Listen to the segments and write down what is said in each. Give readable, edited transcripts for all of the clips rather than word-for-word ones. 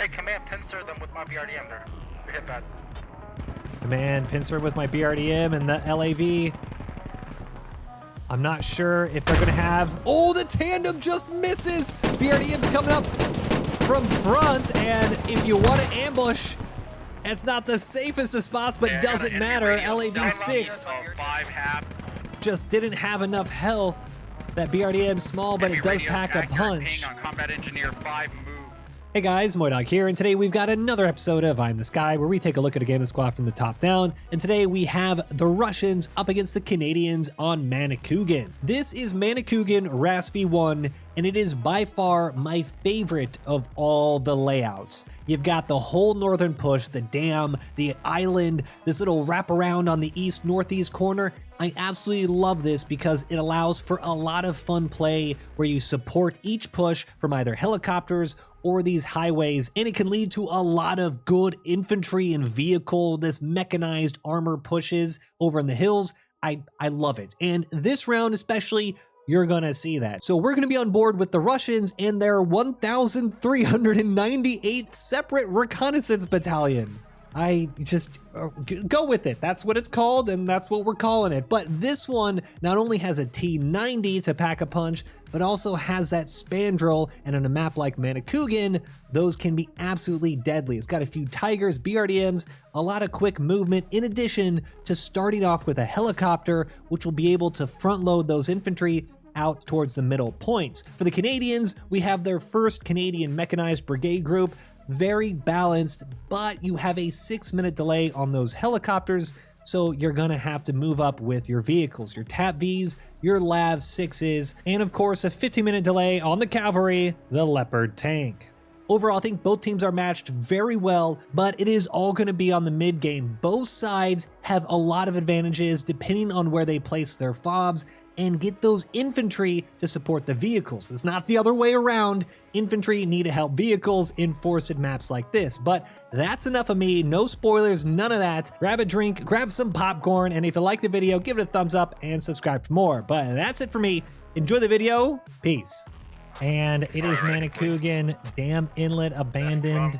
Hey, command pincer them with my BRDM there. You're hit bad. Command pincer with my BRDM and the LAV. I'm not sure if they're gonna have, oh, the tandem just misses. BRDM's coming up from front, and if you want to ambush, it's not the safest of spots, but doesn't matter. LAV6 just didn't have enough health. That BRDM small, but it does pack a punch. Hey guys, Moydog here, and today we've got another episode of I'm the Sky, where we take a look at a gaming squad from the top down, and today we have the Russians up against the Canadians on Manicougan. This is Manicougan RAS V1, and it is by far my favorite of all the layouts. You've got the whole northern push, the dam, the island, this little wraparound on the east-northeast corner. I absolutely love this because it allows for a lot of fun play where you support each push from either helicopters or these highways, and it can lead to a lot of good infantry and vehicle, this mechanized armor pushes over in the hills. I love it. And this round especially, you're gonna see that. So we're gonna be on board with the Russians and their 1,398th separate reconnaissance battalion. I just go with it. That's what it's called, and that's what we're calling it. But this one not only has a T90 to pack a punch, but also has that spandrel, and on a map like Manicougan, those can be absolutely deadly. It's got a few Tigers, BRDMs, a lot of quick movement, in addition to starting off with a helicopter, which will be able to front load those infantry out towards the middle points. For the Canadians, we have their first Canadian mechanized brigade group, very balanced, but you have a 6-minute delay on those helicopters, so you're gonna have to move up with your vehicles, your TAP Vs, your LAV 6s, and of course a 15-minute delay on the cavalry, the Leopard tank. Overall, I think both teams are matched very well, but it is all going to be on the mid game. Both sides have a lot of advantages depending on where they place their FOBs and get those infantry to support the vehicles. It's not the other way around. Infantry need to help vehicles in forced maps like this. But that's enough of me. No spoilers, none of that. Grab a drink, grab some popcorn, and if you like the video, give it a thumbs up and subscribe for more. But that's it for me. Enjoy the video. Peace. And it is Manicougan, Dam Inlet, abandoned,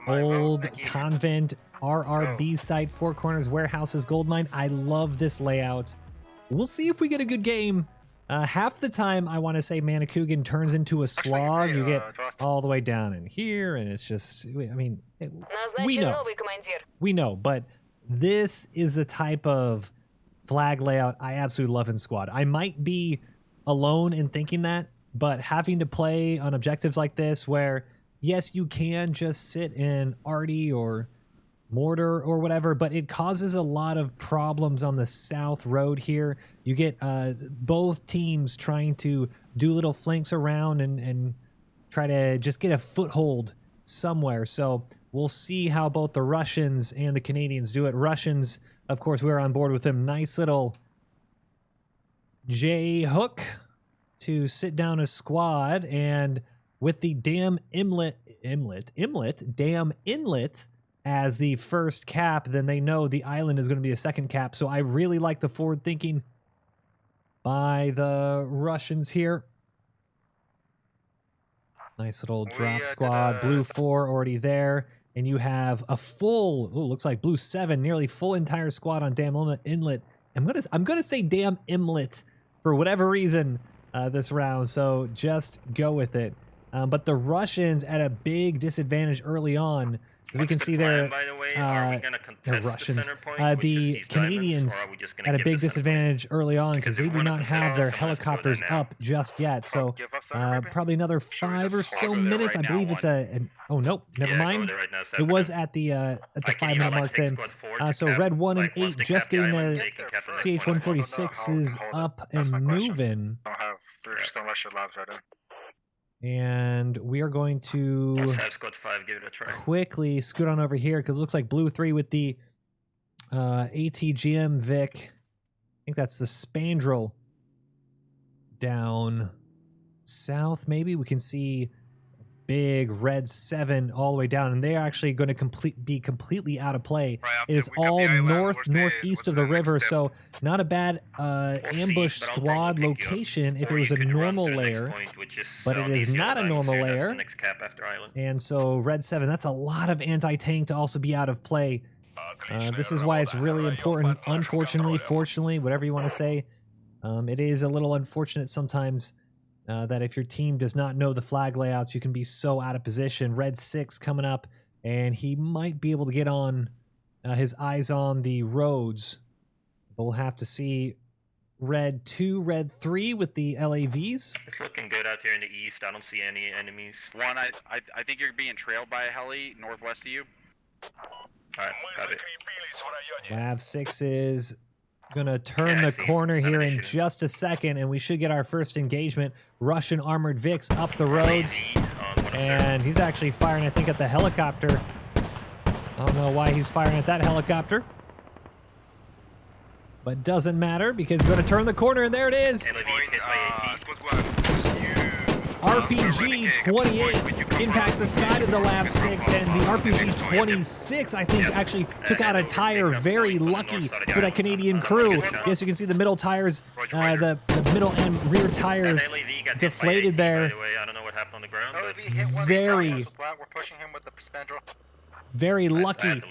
old convent, RRB site, Four Corners, warehouses, gold mine. I love this layout. We'll see if we get a good game. Half the time, I want to say Manicougan turns into a slog. You get all the way down in here, and it's just, I mean, we know, but this is the type of flag layout I absolutely love in squad. I might be alone in thinking that, but having to play on objectives like this where, yes, you can just sit in arty or mortar or whatever, but it causes a lot of problems on the south road here. You get both teams trying to do little flanks around and try to just get a foothold somewhere. So we'll see how both the Russians and the Canadians do it. Russians, of course, we're on board with them. Nice little J hook to sit down a squad, and with the Dam Inlet as the first cap, then they know the island is going to be a second cap. So I really like the forward thinking by the Russians here. Nice little drop squad. Blue 4 already there. And you have a full, looks like blue 7, nearly full entire squad on Dam Inlet. I'm gonna say Dam Inlet for whatever reason this round. So just go with it. But the Russians at a big disadvantage early on. We can see there, the Russians, the Canadians at a big disadvantage early on because they do not have their helicopters up just yet. So probably another 5 or so minutes. I believe it's oh nope, never mind. It was at the 5-minute mark then. So red 1 and 8 just getting their CH-146s up and moving. They're just gonna rush your labs right in. And we are going to quickly scoot on over here because it looks like blue 3 with the ATGM Vic. I think that's the spandrel down south. Maybe we can see big red 7 all the way down, and they're actually going to be completely out of play. It is all northeast of the river, so not a bad ambush squad location if it was a normal layer, but it is not a normal layer. And so red 7, that's a lot of anti-tank to also be out of play. This is why it's really important, unfortunately, fortunately, whatever you want to say. It is a little unfortunate sometimes that if your team does not know the flag layouts, you can be so out of position. Red 6 coming up, and he might be able to get on his eyes on the roads. But we'll have to see. Red 2, red 3 with the LAVs. It's looking good out here in the east. I don't see any enemies. One, I think you're being trailed by a heli northwest of you. Alright, got it. Lav 6 is gonna turn the corner here in just a second, and we should get our first engagement. Russian armored Vics up the roads, and he's actually firing, I think, at the helicopter. I don't know why he's firing at that helicopter, but doesn't matter because he's gonna turn the corner, and there it is. RPG 28 impacts the side of the Lav 6, and the RPG 26, I think, actually took out a tire. Very lucky for that Canadian crew. Yes, you can see the middle tires, the middle and rear tires deflated there. Very lucky.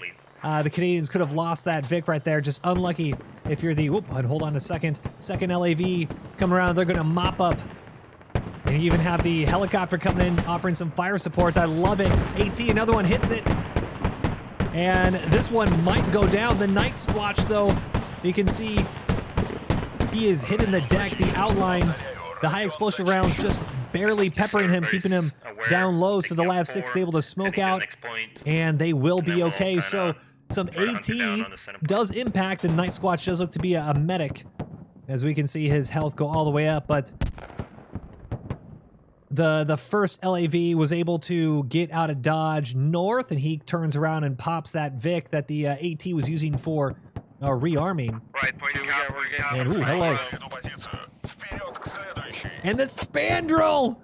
The Canadians could have lost that Vic right there. Just unlucky if you're the... Whoop, hold on a second. Second LAV come around. They're going to mop up. And you even have the helicopter coming in, offering some fire support. I love it. AT, another one hits it. And this one might go down. The Night Squatch, though, you can see he is hitting the deck. The outlines, the high explosive rounds just barely peppering him, keeping him down low, so the Lav 6 is able to smoke out, and they will be okay. So some AT does impact, and Night Squatch does look to be a medic, as we can see his health go all the way up, but the first LAV was able to get out of dodge north, and he turns around and pops that Vic that the AT was using for rearming. And ooh, hello. And the Spandrel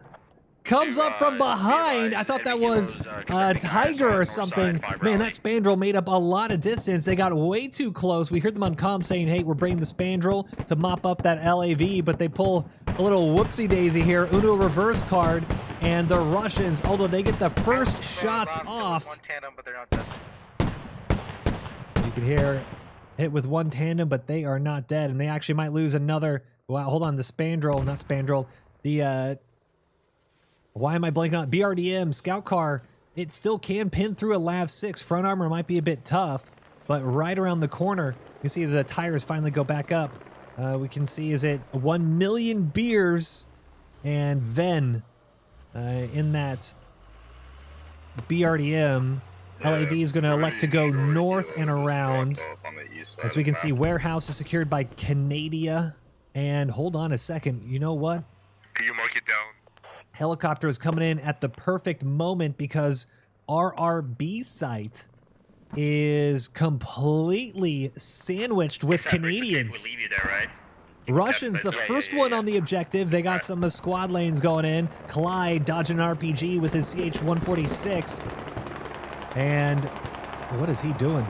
comes up from behind. I thought that was a Tiger or something. Man, that Spandrel made up a lot of distance. They got way too close. We heard them on comm saying, hey, we're bringing the Spandrel to mop up that LAV, but they pull a little whoopsie-daisy here. Uno reverse card, and the Russians, although they get the first shots off. You can hear hit with one tandem, but they are not dead, and they actually might lose another. Well, hold on, the Spandrel, not Spandrel. The, why am I blanking on BRDM scout car? It still can pin through a Lav 6. Front armor might be a bit tough, but right around the corner, you see the tires finally go back up. We can see, is it 1 million beers and Ven in that BRDM. LAV is going to elect to go north and around. As we can see, warehouse is secured by Canada. And hold on a second, you know what? Can you mark it down? Helicopter is coming in at the perfect moment because RRB site is completely sandwiched with Canadians. We leave you there, right? Russians, the first one on the objective. They got some squad lanes going in. Clyde dodging an RPG with his CH-146. And what is he doing?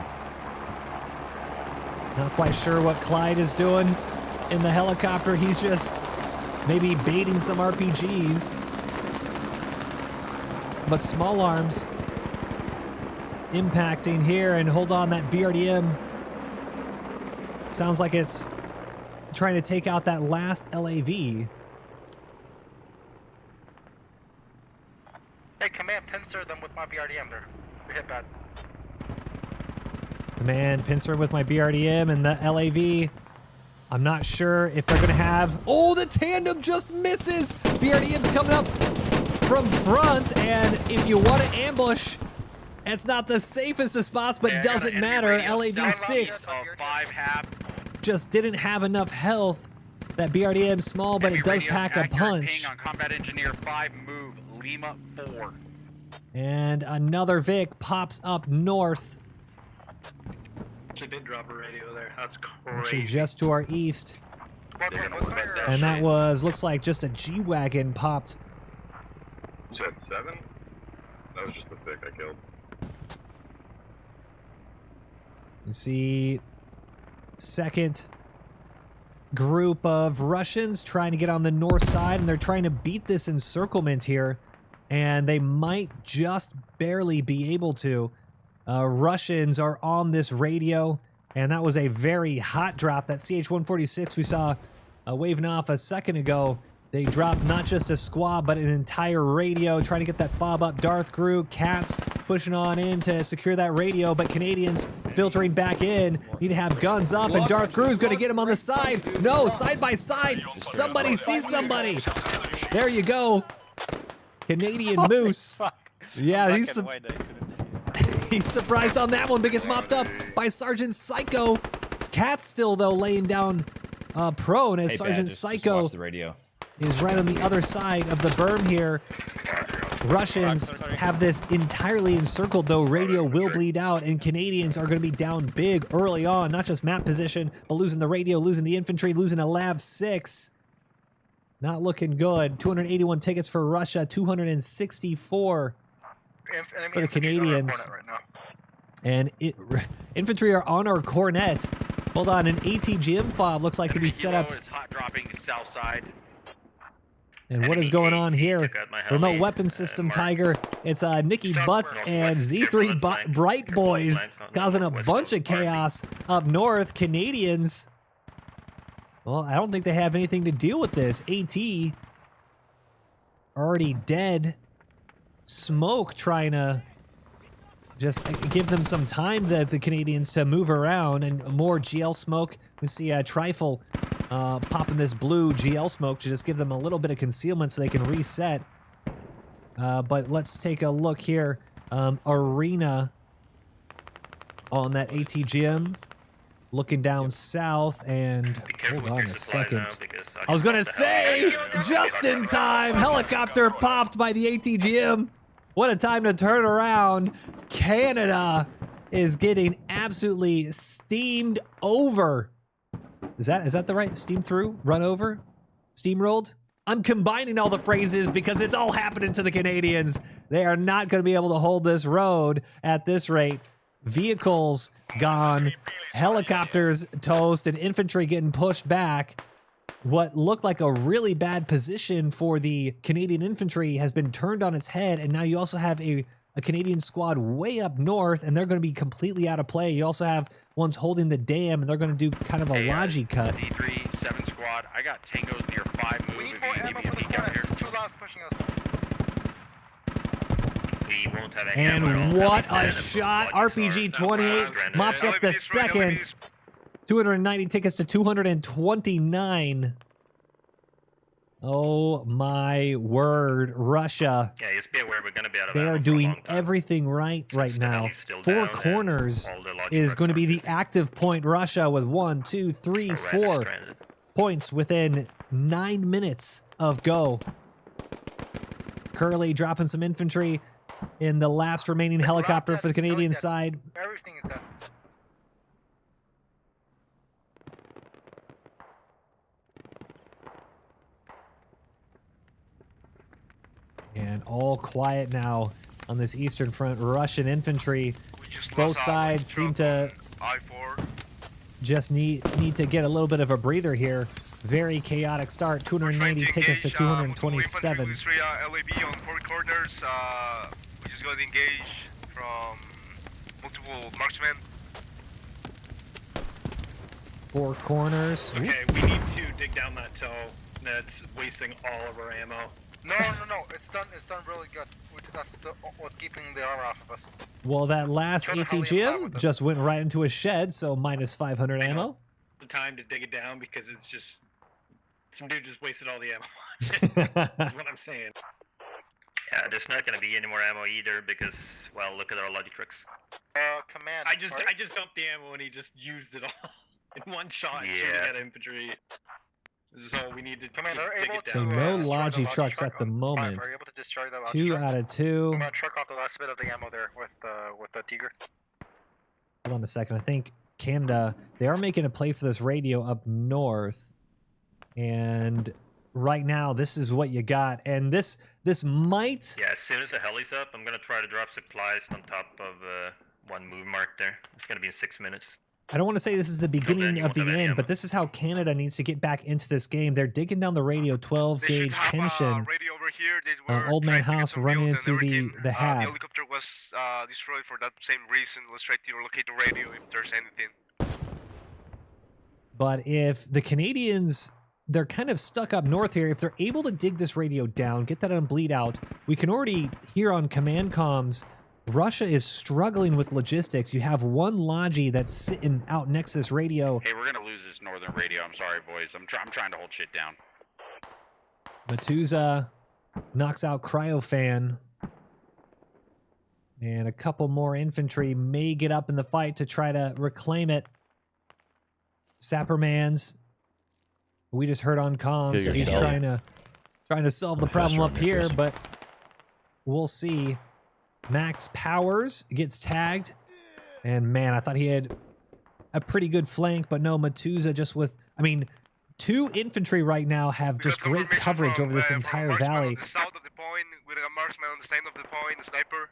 Not quite sure what Clyde is doing in the helicopter. He's just maybe baiting some RPGs. But small arms impacting here, and hold on, that BRDM sounds like it's trying to take out that last LAV. Hey, command, pincer them with my BRDM there. You're hit bad. Command, pincer with my BRDM and the LAV. I'm not sure if they're going to have... Oh, the tandem just misses! BRDM's coming up from front, and if you want to ambush, it's not the safest of spots, but doesn't matter. LAV 6 just didn't have enough health. That BRDM small, but it does pack a punch. On Combat Engineer 5, move Lima 4. And another Vic pops up north. Actually did drop a radio there. That's crazy. Actually just to our east. And that was, looks like just a G-Wagon popped. You said 7? That was just the thick I killed. You see second group of Russians trying to get on the north side, and they're trying to beat this encirclement here, and they might just barely be able to. Russians are on this radio, and that was a very hot drop. That CH-146 we saw waving off a second ago, they dropped not just a squad, but an entire radio, trying to get that fob up. DarKRedruM, Cats pushing on in to secure that radio, but Canadians filtering back in, need to have guns up, and DarKRedruM's going to get him on the side. No, side by side. Somebody sees somebody. There you go. Canadian Moose. Yeah, he's surprised on that one, but gets mopped up by Sergeant Psycho. Cat's still, though, laying down prone as Sergeant Psycho watch the radio. is right on the other side of the berm here. Russians have this entirely encircled, though. Radio will bleed out, and Canadians are going to be down big early on. Not just map position, but losing the radio, losing the infantry, losing a Lav 6. Not looking good. 281 tickets for Russia, 264 for the Canadians. And infantry are on our cornet. Hold on, an ATGM fob looks like to be set up. It's hot dropping south side. And what is going on here? Remote weapon system, Tiger. It's Nicky Butts and Z3 Bright Boys causing a bunch of chaos up north. Canadians, well, I don't think they have anything to deal with this. AT already dead. Smoke trying to just give them some time, the Canadians, to move around, and more GL smoke. We see Trifle popping this blue GL smoke to just give them a little bit of concealment so they can reset. But let's take a look here. Arena on that ATGM, looking down south, and hold on a second. I was gonna say, just in time, helicopter popped by the ATGM. What a time to turn around. Canada is getting absolutely steamed over. Is that the right? Steam through? Run over? Steamrolled? I'm combining all the phrases because it's all happening to the Canadians. They are not going to be able to hold this road at this rate. Vehicles gone, helicopters toast, and infantry getting pushed back. What looked like a really bad position for the Canadian infantry has been turned on its head, and now you also have a Canadian squad way up north, and they're going to be completely out of play. You also have ones holding the dam, and they're going to do kind of a logi cut. D3, 7 squad. I got tangos near 5 moves. We need If more you ammo give me for a the peek out corner. here. There's 2 labs pushing us. We won't have any ammo. And what a shot. RPG 28 mops up the second. 290 tickets to 229. Oh my word, Russia. Yeah, just be aware we're going to be out of They ammo are for a doing long time. everything right Since the now. heli's still 4 down and corners all the logic is trucks going to be are the just active point. Russia with 1, 2, 3, horrendous 4 stranded. points within 9 minutes of go. Curley dropping some infantry in the last remaining helicopter for the Canadian side. Everything is dead. And all quiet now on this eastern front. Russian infantry, both sides seem to just need to get a little bit of a breather here. Very chaotic start. 290 tickets to 227. LAB on 4 corners. We just got engaged from multiple marksmen. 4 corners. Okay, we need to dig down that toe. That's wasting all of our ammo. No. It's done really good. That's what's keeping the armor off of us. Well, that last Turn the heli in lab ATGM with us. just went right into a shed, so minus 500 ammo. The time to dig it down because it's just some dude just wasted all the ammo. That's what I'm saying. Yeah, there's not going to be any more ammo either because, well, look at our logic tricks. Command. I just right? dumped the ammo and he just used it all in one shot. Yeah. Shooting at infantry. This is all we need to Commander, just are dig able it to So down. no destroy logi the trucks truck at the on 5. moment. Are you able to destroy the logi 2 truck? out of 2. I'm gonna truck off the last bit of the ammo there with the Tiger. Hold on a second. I think Canada, they are making a play for this radio up north. And right now, this is what you got. And this might... Yeah, as soon as the heli's up, I'm gonna try to drop supplies on top of one move mark there. It's gonna be in 6 minutes. I don't want to say this is the beginning you of the won't have any end, ammo. but this is how Canada needs to get back into this game. They're digging down the radio, 12 They should gauge have tension. radio over here. They were Old Man trying to get House some running build into and the everything. the hab. The helicopter was destroyed for that same reason. Let's try to locate the radio if there's anything. But if the Canadians, they're kind of stuck up north here. If they're able to dig this radio down, get that on bleed out, we can already hear on command comms, Russia is struggling with logistics. You have one Logi that's sitting out next to this radio. Hey, we're gonna lose this northern radio. I'm sorry, boys. I'm trying to hold shit down. Matuza knocks out Cryofan. And a couple more infantry may get up in the fight to try to reclaim it. Sappermans, we just heard on comms, so he's trying to solve the problem up here, but we'll see. Max Powers gets tagged, and man, I thought he had a pretty good flank, but no, Matuza just with, I mean, 2 infantry right now have We just got great confirmation coverage from, over this from entire marksman valley. on the south of the point. We got a marksman on the side of the point, a sniper.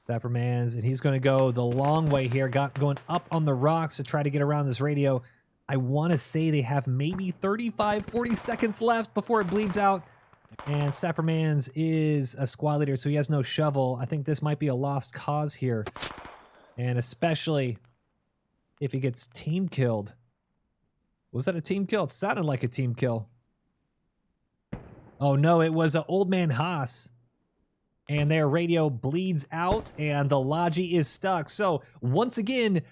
Sappermans, and he's going to go the long way here, going up on the rocks to try to get around this radio. I want to say they have maybe 35, 40 seconds left before it bleeds out. And Sappermans is a squad leader, so he has no shovel. I think this might be a lost cause here. And especially if he gets team killed. Was that a team kill? It sounded like a team kill. Oh no, it was an Old Man Haas. And their radio bleeds out, and the Logi is stuck. So, once again,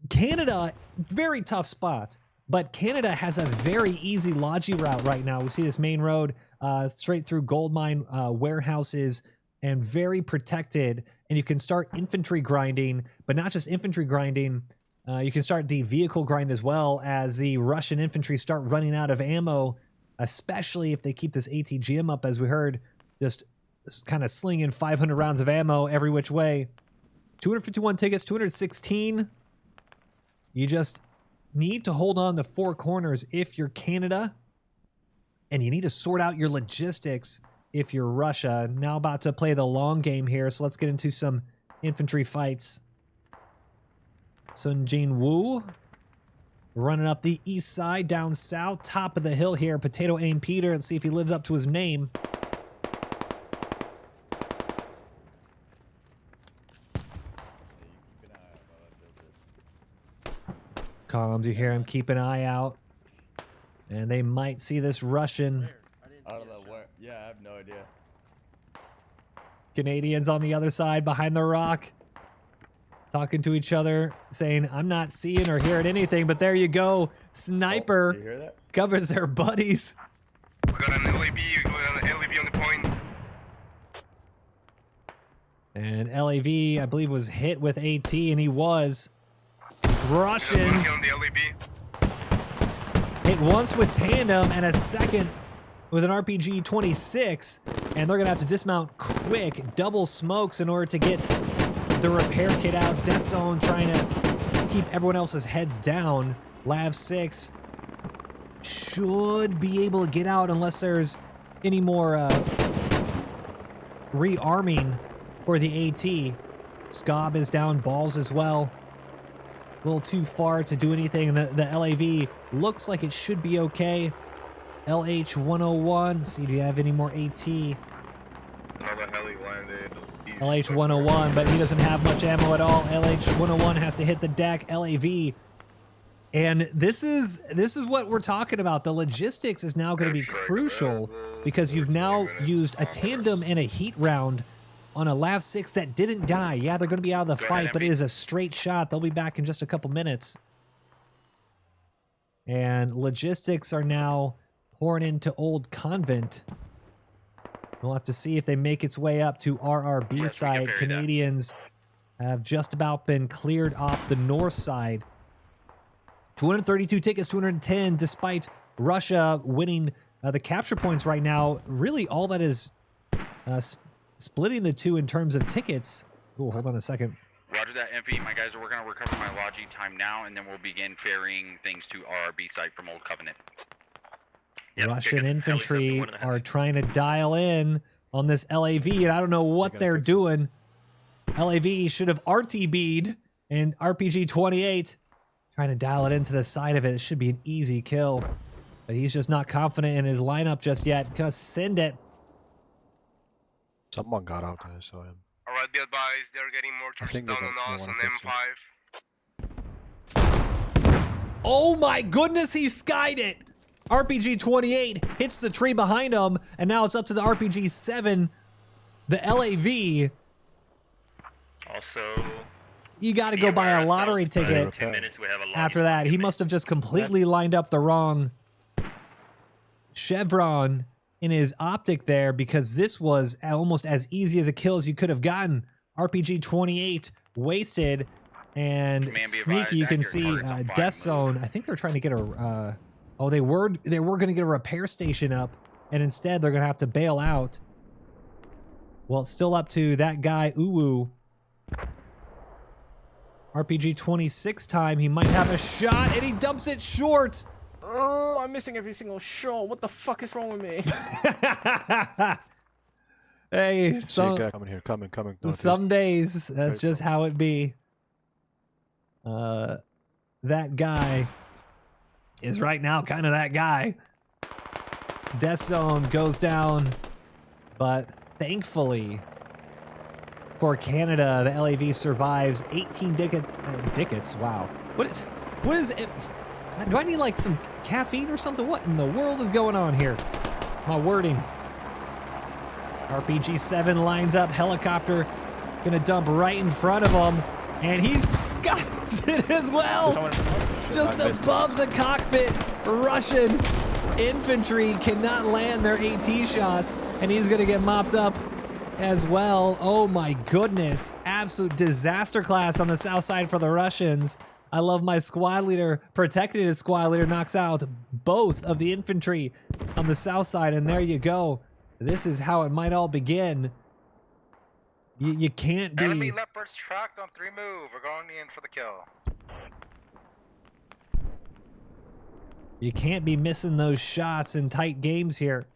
Canada, very tough spot. But Canada has a very easy Logi route right now. We see this main road straight through gold mine warehouses and very protected. And you can start infantry grinding, but not just infantry grinding. You can start the vehicle grind as well as the Russian infantry start running out of ammo, especially if they keep this ATGM up, as we heard, just kind of slinging 500 rounds of ammo every which way. 251 tickets, 216. You just need to hold on the 4 corners if you're Canada, and you need to sort out your logistics if you're Russia. Now about to play the long game here, so let's get into some infantry fights. Sun Jin Woo running up the east side, down south, top of the hill here. Potato Aim Peter, and see if he lives up to his name. Comms, you hear him, keep an eye out. And they might see this Russian. I don't know where. Yeah, I have no idea. Canadians on the other side behind the rock. Talking to each other, saying, I'm not seeing or hearing anything, but there you go. Sniper Oh, you hear that? covers their buddies. We got an LAB, we got an LAB on the point. And LAV, I believe, was hit with AT, and he was. Russians On the LAB. hit once with tandem and a second with an RPG 26, and they're gonna have to dismount quick, double smokes in order to get the repair kit out. Death Zone trying to keep everyone else's heads down. Lav 6 should be able to get out unless there's any more rearming for the AT. Scob is down, Balls as well. A little too far to do anything. The LAV looks like it should be okay. LH-101. See, do you have any more AT? Another heli landed. LH-101, but he doesn't have much ammo at all. LH-101 has to hit the deck. LAV. And this is what we're talking about. The logistics is now going to be crucial because you've now used a tandem and a heat round on a Lav 6 that didn't die. Yeah, they're going to be out of the fight, but it is a straight shot. They'll be back in just a couple minutes. And logistics are now pouring into Old Convent. We'll have to see if they make its way up to RRB side. Canadians have just about been cleared off the north side. 232 tickets, 210, despite Russia winning the capture points right now. Really, all that is splitting the two in terms of tickets. Oh, hold on a second. Roger Roger that, MP. My guys are working on recovering my Logi time now, and then we'll begin ferrying things to RRB site from Old Covenant. Yep, Russian good. infantry Heli 7.5. are trying to dial in on this LAV, and I don't know what they're doing. LAV should have RTB'd and RPG-28 trying to dial it into the side of it. It should be an easy kill, but he's just not confident in his lineup just yet. Gonna send it. Someone got out there, so him. Alright, be advised, they're getting mortars think they down got- on they us wanna on fix it. M5. Oh my goodness, he skied it. RPG-28 hits the tree behind him, and now it's up to the RPG-7, the LAV. Also, You got to go buy a lottery ticket. 10 minutes, we have a After that, he must have just completely lined up the wrong chevron in his optic there, because this was almost as easy as a kill as you could have gotten. RPG-28 wasted, and Command be sneaky. advised, You can accurate see targets on Death fire Zone. I think they're trying to get a. Oh, they were going to get a repair station up, and instead they're going to have to bail out. Well, it's still up to that guy Uwu. RPG-26 time. He might have a shot, and he dumps it short. Oh, I'm missing every single shot. What the fuck is wrong with me? Hey, See a guy coming here, coming. Northeast. some days that's Very just how it be. That guy is right now kind of that guy. Death Zone goes down, but thankfully for Canada, the LAV survives 18 dickets. Wow. What is it? Do I need like some caffeine or something? What in the world is going on here? My wording. RPG-7 lines up, helicopter gonna dump right in front of him, and he skies it as well. Just above the cockpit, Russian infantry cannot land their AT shots, and he's gonna get mopped up as well. Oh my goodness, absolute disaster class on the south side for the Russians. I love my squad leader protecting his squad leader, knocks out both of the infantry on the south side, and there you go. This is how it might all begin. You can't be... Enemy leopards tracked on 3 move. We're going in for the kill. You can't be missing those shots in tight games here.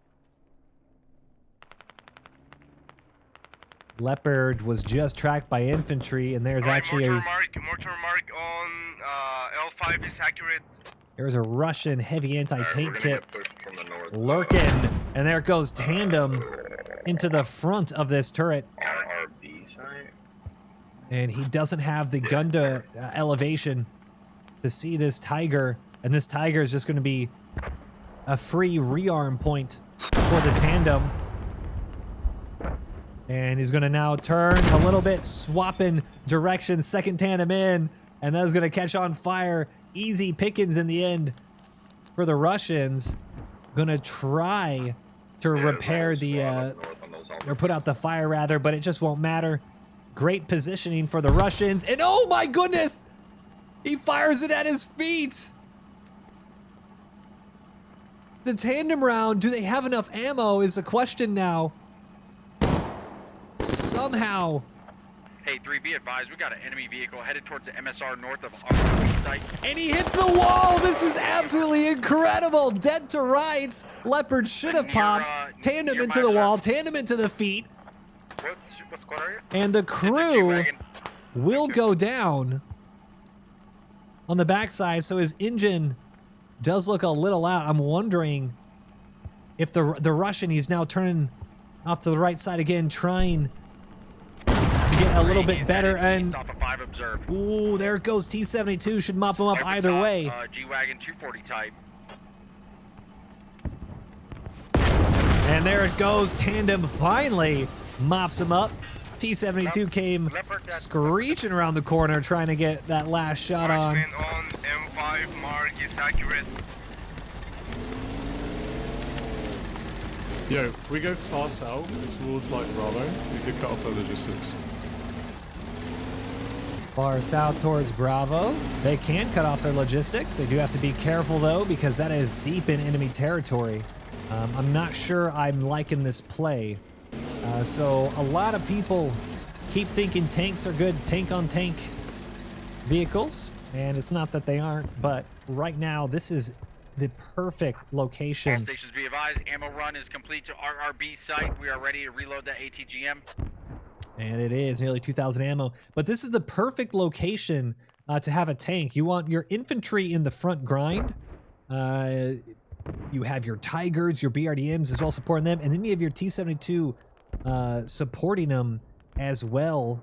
Leopard was just tracked by infantry, and there's actually mortar mark on L5 is accurate. there's a Russian heavy anti-tank kit from the north. lurking, and there goes Tandem into the front of this turret, RRB side. and he doesn't have the gun to elevation to see this Tiger, and this Tiger is just going to be a free rearm point for the Tandem. And he's going to now turn a little bit, swapping direction, second Tandem in, and that's going to catch on fire. Easy pickings in the end for the Russians. Going to try to repair the, or put out the fire rather, but it just won't matter. Great positioning for the Russians, and oh my goodness! He fires it at his feet! The Tandem round, do they have enough ammo is the question now. Somehow. Hey, 3, be advised, we got an enemy vehicle headed towards the MSR north of RRB site. And he hits the wall! This is absolutely incredible! Dead to rights. Leopard should have popped. Tandem into the wall, Tandem into the feet. What squad are you? And the crew will go down on the backside, so his engine does look a little out. I'm wondering if the Russian, he's now turning off to the right side again, trying to get a little bit better, and ooh, there goes T-72, should mop him up either way. G-Wagon 240 type. And there it goes, Tandem finally mops him up. T-72 came screeching around the corner trying to get that last shot on. Marksman on M5 mark is accurate. Yo, if we go far south towards like Bravo, we could cut off the logistics. Far south towards Bravo. They can cut off their logistics. They do have to be careful though, because that is deep in enemy territory. I'm not sure I'm liking this play. So a lot of people keep thinking tanks are good tank on tank vehicles, and it's not that they aren't, but right now this is the perfect All location. stations be advised, ammo run is complete to RRB site. We are ready to reload that ATGM. And it is nearly 2,000 ammo. But this is the perfect location to have a tank. You want your infantry in the front grind. You have your Tigers, your BRDMs as well supporting them. And then you have your T-72 supporting them as well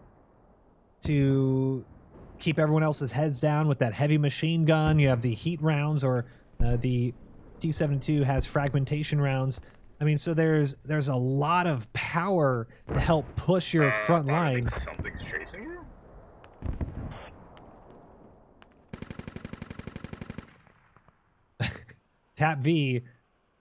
to keep everyone else's heads down with that heavy machine gun. You have the heat rounds, or the T-72 has fragmentation rounds. I mean, so there's a lot of power to help push your front line. Something's chasing you? Tap V,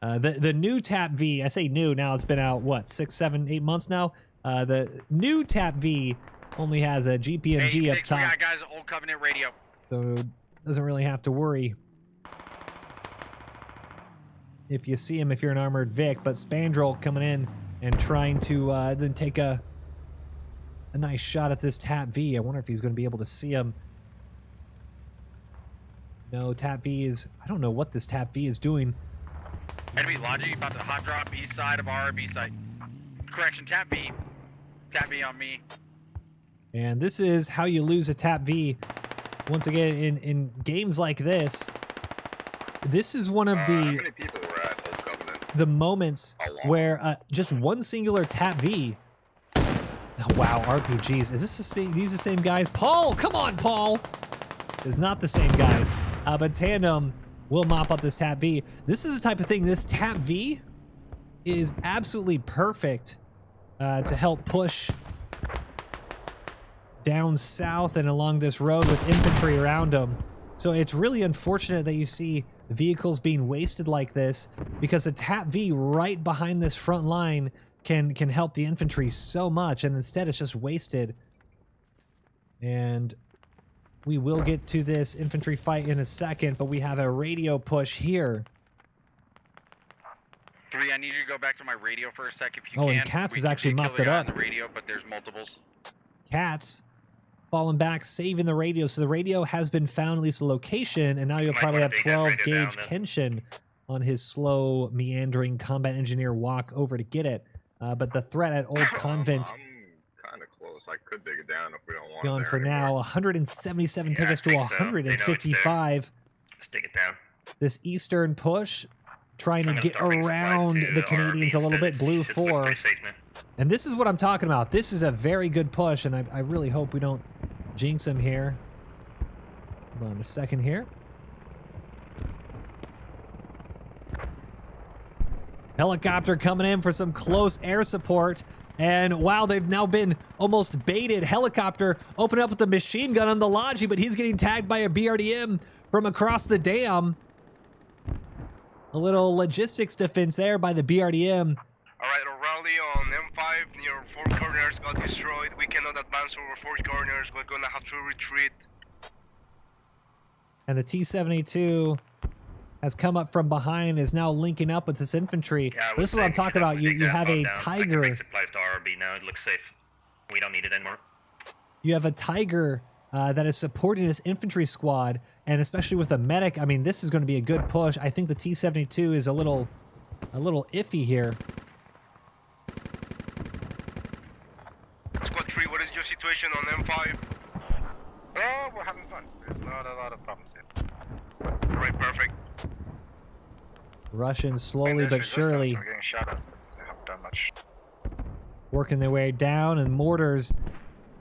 the new Tap V, I say new now, it's been out, what, 6, 7, 8 months now? The new Tap V only has a GPMG up top. We got guys Old Covenant radio. So doesn't really have to worry if you see him if you're an armored Vic, but Spandrel coming in and trying to then take a nice shot at this Tap V. I wonder if he's going to be able to see him. No, Tap V is, I don't know what this Tap V is doing. Enemy Logi about to hot drop east side of RRB site. Correction, Tap V. Tap V on me. And this is how you lose a Tap V. Once again, in games like this, this is one of How many people were at Old Covenant? the moments where just one singular Tap V. Oh, wow, RPGs. Is this the same? These the same guys? Paul, come on, Paul. It's not the same guys. But Tandem will mop up this Tap V. This is the type of thing. This Tap V is absolutely perfect to help push down south and along this road with infantry around them. So it's really unfortunate that you see vehicles being wasted like this, because the Tap V right behind this front line can help the infantry so much, and instead it's just wasted. And we will get to this infantry fight in a second, but we have a radio push here. 3, I need you to go back to my radio for a sec if you Oh, can. and Katz We has actually did kill mopped the it guy up. on the radio, but there's multiples. Cats falling back, saving the radio. So the radio has been found, at least the location, and now you'll Might probably wanna have take that 12 radio gauge down, Kenshin on his slow, meandering combat engineer walk over to get it. But the threat at Old Convent I'm kind of close. I could dig it down if we don't want gone it there for now. anymore. 177 Yeah, take I us to think so. They know it's there. 155. Stick it down. This eastern push, trying to Kinda get starting supplies around to the RRB Canadians a little instead. bit. Blue Should look 4. pretty safe now. And this is what I'm talking about. This is a very good push, and I really hope we don't jinx him here. Hold on a second here. Helicopter coming in for some close air support. And wow, they've now been almost baited. Helicopter open up with the machine gun on the Logi, but he's getting tagged by a BRDM from across the dam. A little logistics defense there by the BRDM. Alright, our rally on M5 near Four Corners got destroyed. We cannot advance over Four Corners. We're gonna have to retreat. And the T-72 has come up from behind, is now linking up with this infantry. Yeah, I would This is what say I'm talking about. You that have bomb a down. I can Tiger. make supplies to RRB now. It looks safe. We don't need it anymore. You have a Tiger that is supporting this infantry squad, and especially with a medic, I mean, this is going to be a good push. I think the T-72 is a little iffy here. Squad 3, what is your situation on M5? Oh, we're having fun. There's not a lot of problems here. Alright, perfect. Russians I slowly mean, but there's resistance, surely we're getting shot at. They haven't done much. working their way down, and mortars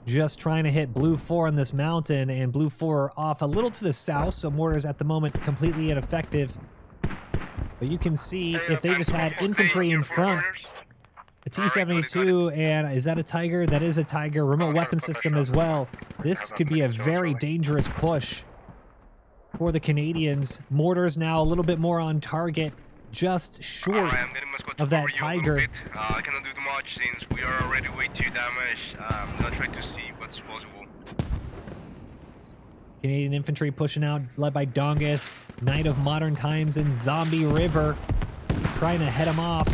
just trying to hit Blue 4 on this mountain, and Blue 4 off a little to the south, so mortars at the moment completely ineffective. But you can see if they just had infantry in front, a T-72, and is that a Tiger? That is a Tiger. Remote weapon system as well. This could be a very dangerous push for the Canadians. Mortars now a little bit more on target, just short Alright, I'm getting my squad to of that cover you a little Tiger. bit. I cannot do too much since we are already way too damaged. I'm gonna try to see what's possible. Canadian infantry pushing out, led by Dongus, Knight of Modern Times, and Zombie River, trying to head him off.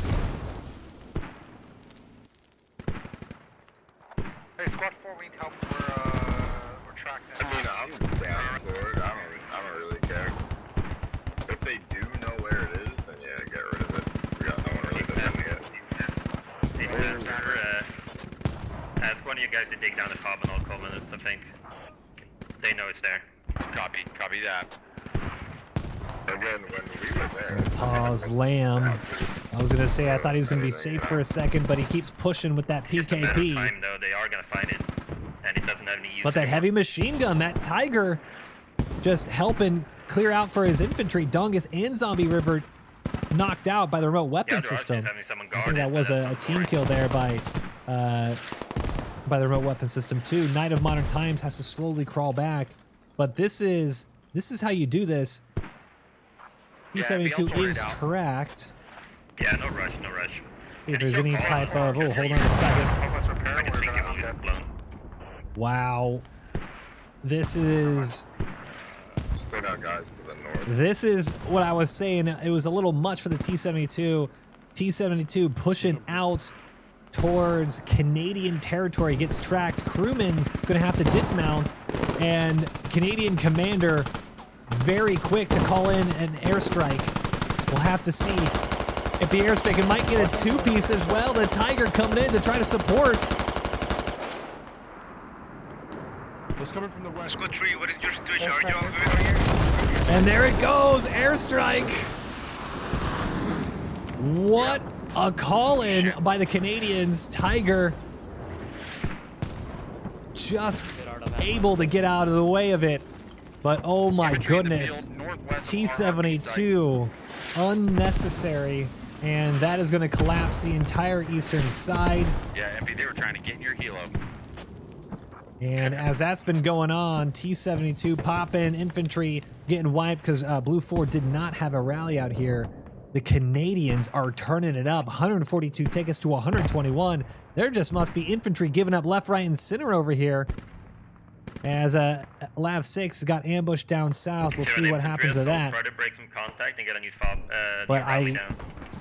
Hey, Hey, squad 4, we need help. We're tracked now. I mean, I'm down for it. I don't really care. If they do know where it is, then yeah, get rid of it. We got no one really defending it. Hey, Sam, ask one of you guys to dig down the fob and all covenant, I think. They know it's there. Copy that. Again, when we were there. Pause Lamb. I was gonna say I thought he was gonna be safe for a second, but he keeps pushing with that It's just a matter of PKP. time, though. They are gonna find it, and it doesn't have any use. But that anymore. heavy machine gun, that Tiger, just helping clear out for his infantry. Dongus and Zombie River knocked out by the remote weapon system. I think that was a team kill there by the remote weapon system too. Knight of Modern Times has to slowly crawl back, but this is how you do this. T72 is tracked. Yeah, no rush, no rush. See if there's any type of. Oh, hold on a second. Help us repair. We're gonna get blown. Wow. This is. Still got guys to the north. This is what I was saying. It was a little much for the T72. T72 pushing out towards Canadian territory, gets tracked. Crewman gonna have to dismount, and Canadian commander very quick to call in an airstrike. We'll have to see if the airstrike, it might get a two-piece as well. The Tiger coming in to try to support. It's coming from the west. Squad 3, what is your situation? Are you all good? And there it goes, airstrike. What a call-in by the Canadians. Tiger just able to get out of the way of it. But oh my goodness, T72, unnecessary. And that is going to collapse the entire eastern side. Yeah, MP, they were trying to get in your helo. And as that's been going on, T72 popping, infantry getting wiped because Blue 4 did not have a rally out here. The Canadians are turning it up. 142 tickets to 121. There just must be infantry giving up left, right, and center over here. As Lav 6 got ambushed down south. We'll see what happens to that. Try to break some contact and get a new fob. But I'm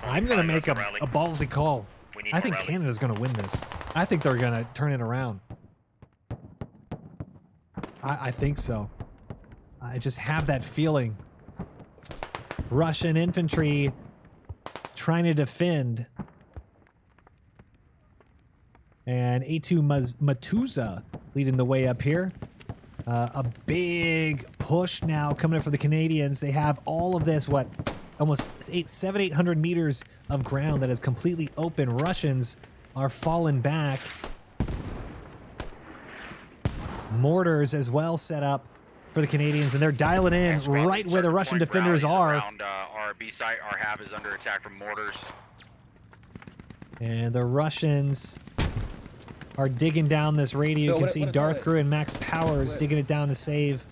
I'm going to make a ballsy call. I think Canada's going to win this. I think they're going to turn it around. I think so. I just have that feeling. Russian infantry trying to defend. And A2 Matuza leading the way up here. A big push now coming up for the Canadians. They have all of this, what, almost 800 meters of ground that is completely open. Russians are falling back. Mortars as well set up for the Canadians, and they're dialing in right where the Russian defenders are. Around our B site, our HAB is under attack from mortars. And the Russians are digging down this radio. You can see DarKRedruM and Max Powers digging it down to save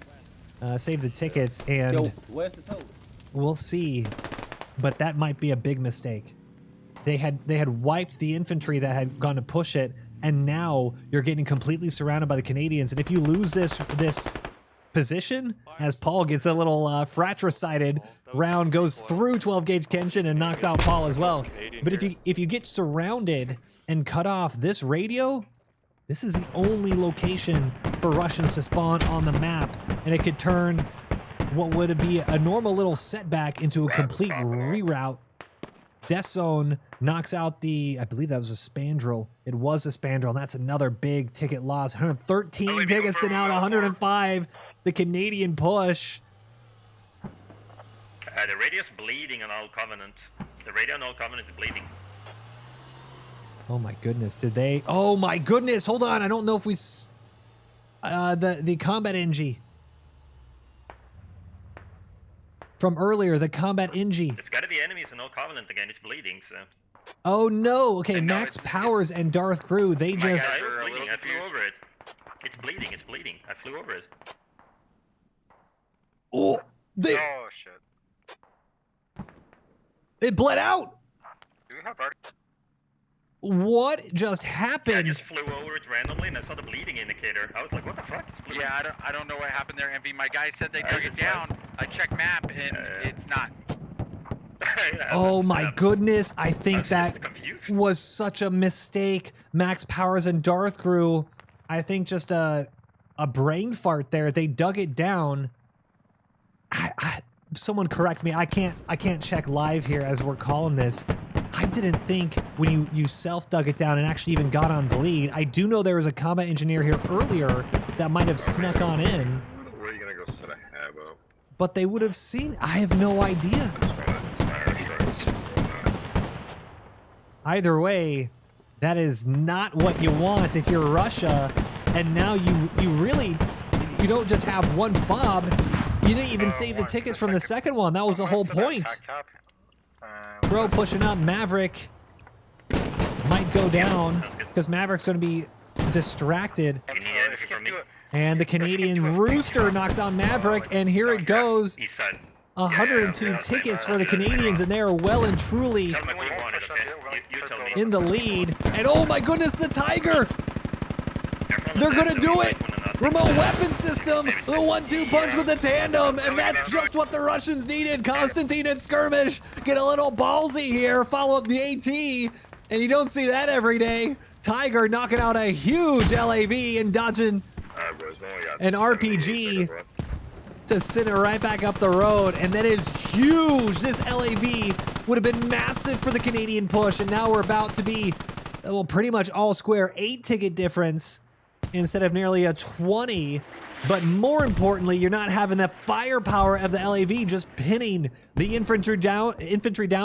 the tickets, and where's the tote? We'll see. But that might be a big mistake. They had wiped the infantry that had gone to push it, and now you're getting completely surrounded by the Canadians. And if you lose this position, as Paul gets a little fratricided, round goes through 12 gauge Kenshin and knocks out Paul as well. But if you get surrounded and cut off this radio, this is the only location for Russians to spawn on the map, and it could turn what would be a normal little setback into a complete reroute. Death Zone knocks out the, I believe that was a Spandrel. It was a Spandrel, and that's another big ticket loss. 113 tickets to now 105. The Canadian push. The radio's bleeding on all Covenant. The radio on all Covenant is bleeding. Oh my goodness, did they? Oh my goodness, hold on. I don't know if we... the combat NG. From earlier, the combat NG. It's gotta be enemies in all Covenant again. It's bleeding, so... Oh no, okay, Max Powers and DarKRedruM, they just... I was bleeding. I flew over it. It's bleeding, it's bleeding. I flew over it. Oh, oh shit. It bled out! Do we have our... What just happened? Yeah, I just flew over it randomly and I saw the bleeding indicator. I was like, what the fuck? Yeah, I don't know what happened there, MV. My guy said they dug it down. I checked map and it's not. Yeah, oh my goodness, I think that was such a mistake. Max Powers and DarKRedruM I think just a brain fart there. They dug it down. Someone correct me. I can't check live here as we're calling this. I didn't think when you self dug it down and actually even got on bleed. I do know there was a combat engineer here earlier that might have snuck on in. Where are you gonna go set a hab up? But they would have seen. I have no idea. Either way, that is not what you want if you're Russia. And now you really, you don't just have one fob. You didn't even save the tickets from the second one. That was the whole point. Pro pushing up. Maverick might go down because Maverick's going to be distracted. And the Canadian Rooster knocks out Maverick, and here it goes. 102 tickets for the Canadians, and they are well and truly in the lead. And oh my goodness, the Tiger! They're gonna do it! Remote weapon system! The 1-2 punch with the tandem! And that's just what the Russians needed! Konstantin and Skirmish get a little ballsy here, follow up the AT, and you don't see that every day. Tiger knocking out a huge LAV and dodging an RPG to send it right back up the road, and that is huge. This LAV would have been massive for the Canadian push, and now we're about to be, well, pretty much all square. 8 ticket difference instead of nearly a 20. But more importantly, you're not having the firepower of the LAV just pinning the infantry down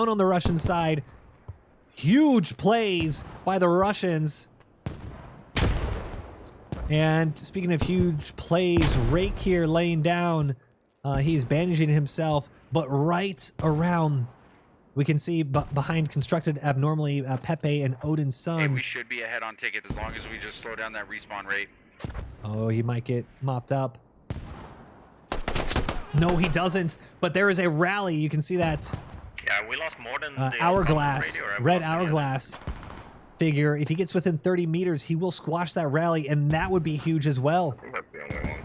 on the Russian side. Huge plays by the Russians. And speaking of huge plays, Rake here laying down. He's bandaging himself, but right around, we can see behind constructed abnormally Pepe and Odin's sons. Hey, we should be ahead on tickets as long as we just slow down that respawn rate. Oh, he might get mopped up. No, he doesn't. But there is a rally. You can see that. Yeah, we lost more than the hourglass, red hourglass figure. If he gets within 30 meters, he will squash that rally, and that would be huge as well. I think that's the only one.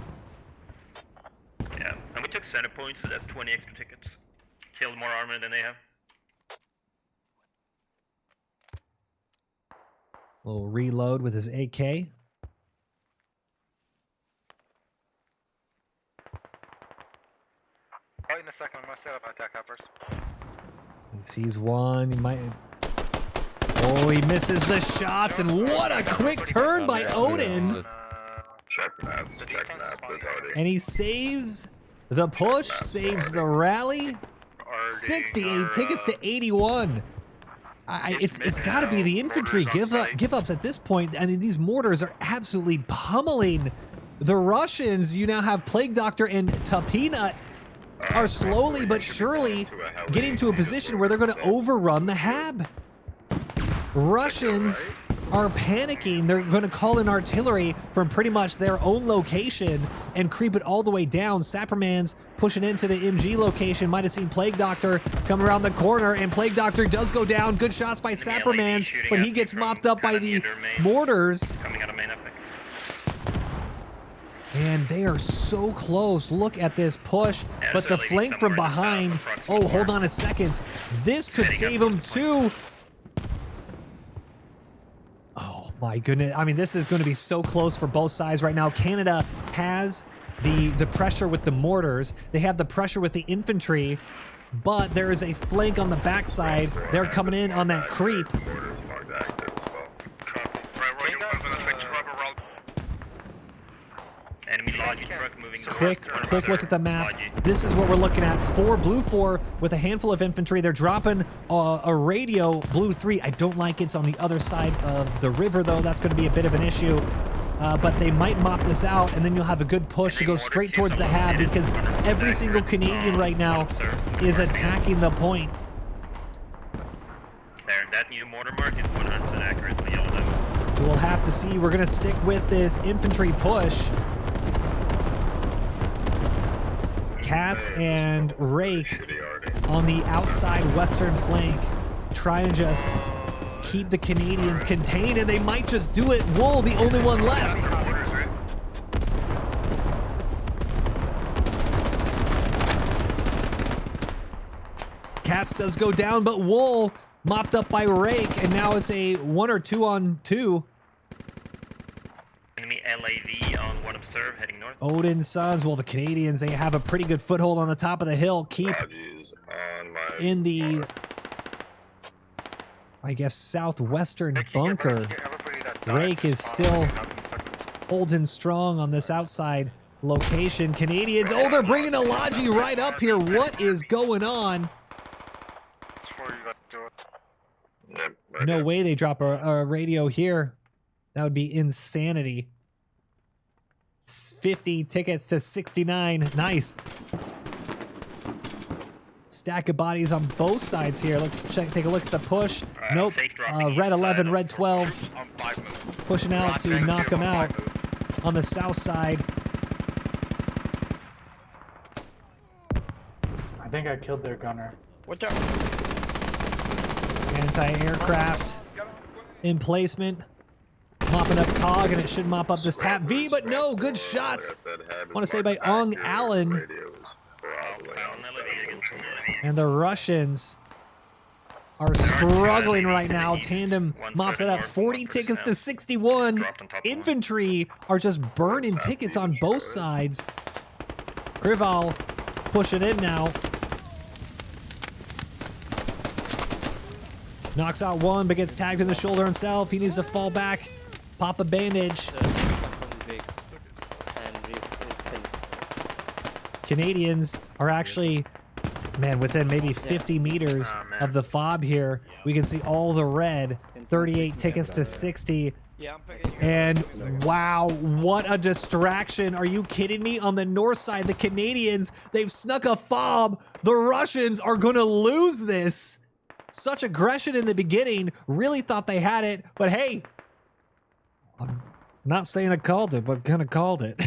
Yeah, and we took center points, so that's 20 extra tickets. Killed more armor than they have. We'll reload with his AK. Oh, in a second, I'm gonna set up attack hoppers. He sees one. He might. Oh, he misses the shots, and what a quick turn by Odin! And he saves the push, saves the rally. 68 tickets to 81. It's got to be the infantry give-ups at this point. I mean, these mortars are absolutely pummeling the Russians. You now have Plague Doctor and Tapinut are slowly but surely getting to a position where they're going to overrun the Hab. Russians are panicking. They're going to call in artillery from pretty much their own location and creep it all the way down. Sapperman's pushing into the MG location. Might have seen Plague Doctor come around the corner, and Plague Doctor does go down. Good shots by Sapperman's, but he gets mopped up by the mortars. And they are so close. Look at this push, but the flank from behind. Oh, hold on a second. This could save them too. Oh my goodness. I mean, this is going to be so close for both sides right now. Canada has the pressure with the mortars. They have the pressure with the infantry, but there is a flank on the backside. They're coming in on that creep. Quick look at the map. This is what we're looking at. 4 blue 4 with a handful of infantry. They're dropping a radio blue 3. I don't like it's on the other side of the river though. That's going to be a bit of an issue. But they might mop this out, and then you'll have a good push to go straight towards the Hab, because every single Canadian right now is attacking the point. There, that new mortar mark is 100% accurate. So we'll have to see. We're going to stick with this infantry push. Cats and Rake on the outside western flank, try and just keep the Canadians contained, and they might just do it. Wool, the only one left. Cats does go down, but Wool mopped up by Rake, and now it's a 1 or 2 on 2. Enemy LAV on 1 observe, heading north. Odin Sons, well, the Canadians, they have a pretty good foothold on the top of the hill. Keep Raji's on my in the, mark. I guess, southwestern Nicky, bunker. everybody that died Rake is just still follow me up in a second. holding strong on this outside location. Canadians, oh, they're bringing a Logi right up here. What is going on? It's for you guys to do it. Yep, right No here. way they drop a radio here. That would be insanity. 50 tickets to 69. Nice. Stack of bodies on both sides here. Let's take a look at the push. Nope. fake dropping Red east 11, side red of 12 On 5 move. pushing out to Roger, knock him on out 5 move. on the south side. I think I killed their gunner. Watch out. Anti-aircraft in placement. Mopping up Tog, and it should mop up this Tap V, but no, good shots. Want to say by Ong Allen. And the Russians are struggling right now. Tandem mops it up. 40 tickets to 61. Infantry are just burning tickets on both sides. Krival pushing in now. Knocks out one, but gets tagged in the shoulder himself. He needs to fall back, pop a bandage. Canadians are actually, man, within maybe 50 meters of the fob here. We can see all the red. 38 tickets to 60. And wow, what a distraction. Are you kidding me? On the north side, the Canadians, they've snuck a fob. The Russians are going to lose this. Such aggression in the beginning. Really thought they had it. But hey, I'm not saying I called it, but kind of called it.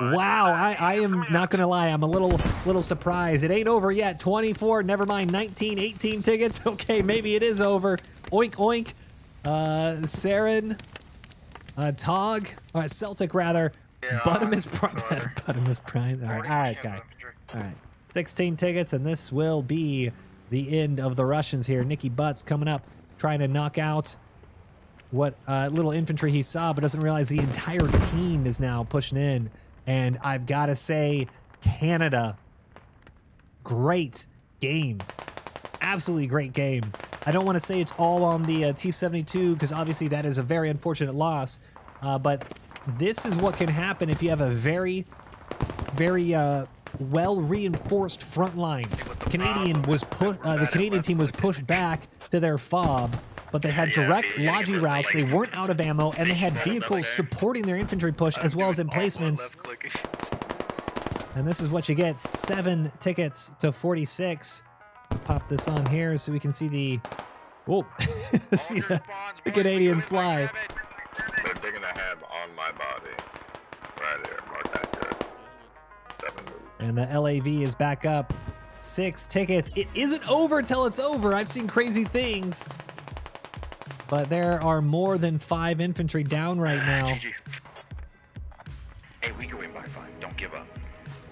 Wow, I am not going to lie. I'm a little surprised. It ain't over yet. 24, never mind. 19, 18 tickets. Okay, maybe it is over. Oink, oink. Saren, Tog, all right, Celtic rather. Yeah, Buttimus sorry. Prime. Buttimus Prime. All right, guy. All right, 16 tickets, and this will be the end of the Russians here. Nicky Butts coming up, trying to knock out what little infantry he saw, but doesn't realize the entire team is now pushing in. And I've got to say, Canada, great game. Absolutely great game. I don't want to say it's all on the T-72 because obviously that is a very unfortunate loss. But this is what can happen if you have a very, very well-reinforced front line. The Canadian team was pushed back to their fob, but they had direct Logi routes. They weren't out of ammo, and they had vehicles supporting their infantry push as well as emplacements. And this is what you get: 7 tickets to 46. Pop this on here so we can see the. Whoa! See the Canadians fly. They're digging a hab on my body. Right here, mark that good. 7 moves. And the LAV is back up. 6 tickets. It isn't over till it's over. I've seen crazy things. But there are more than 5 infantry down right now. GG. Hey, we can win by 5. Don't give up.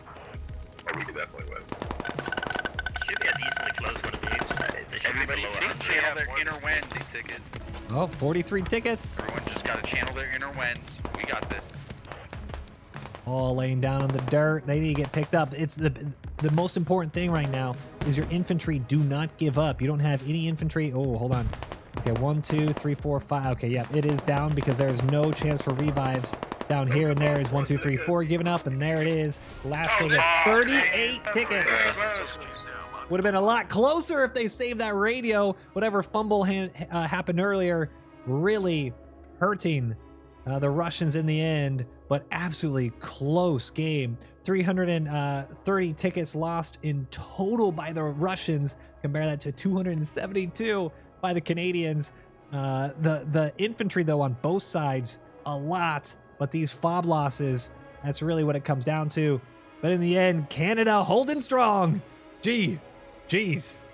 Oh, we could definitely win. Should be a decently close one of these. They should Everybody be below think 100. they have their inner wins. Tickets. Oh, 43 tickets. Everyone just got to channel their inner wins. We got this. All laying down on the dirt. They need to get picked up. It's the most important thing right now is your infantry do not give up. You don't have any infantry. Oh, hold on. Okay, 1, 2, 3, 4, 5. Okay, yeah, it is down because there's no chance for revives down here. And there is 1, 2, 3, 4 giving up, and there it is. Last ticket, 38 tickets. Would have been a lot closer if they saved that radio. Whatever fumble happened earlier, really hurting the Russians in the end. But absolutely close game. 330 tickets lost in total by the Russians. Compare that to 272 by the Canadians. The infantry, though, on both sides, a lot. But these fob losses, that's really what it comes down to. But in the end, Canada holding strong. Jeez.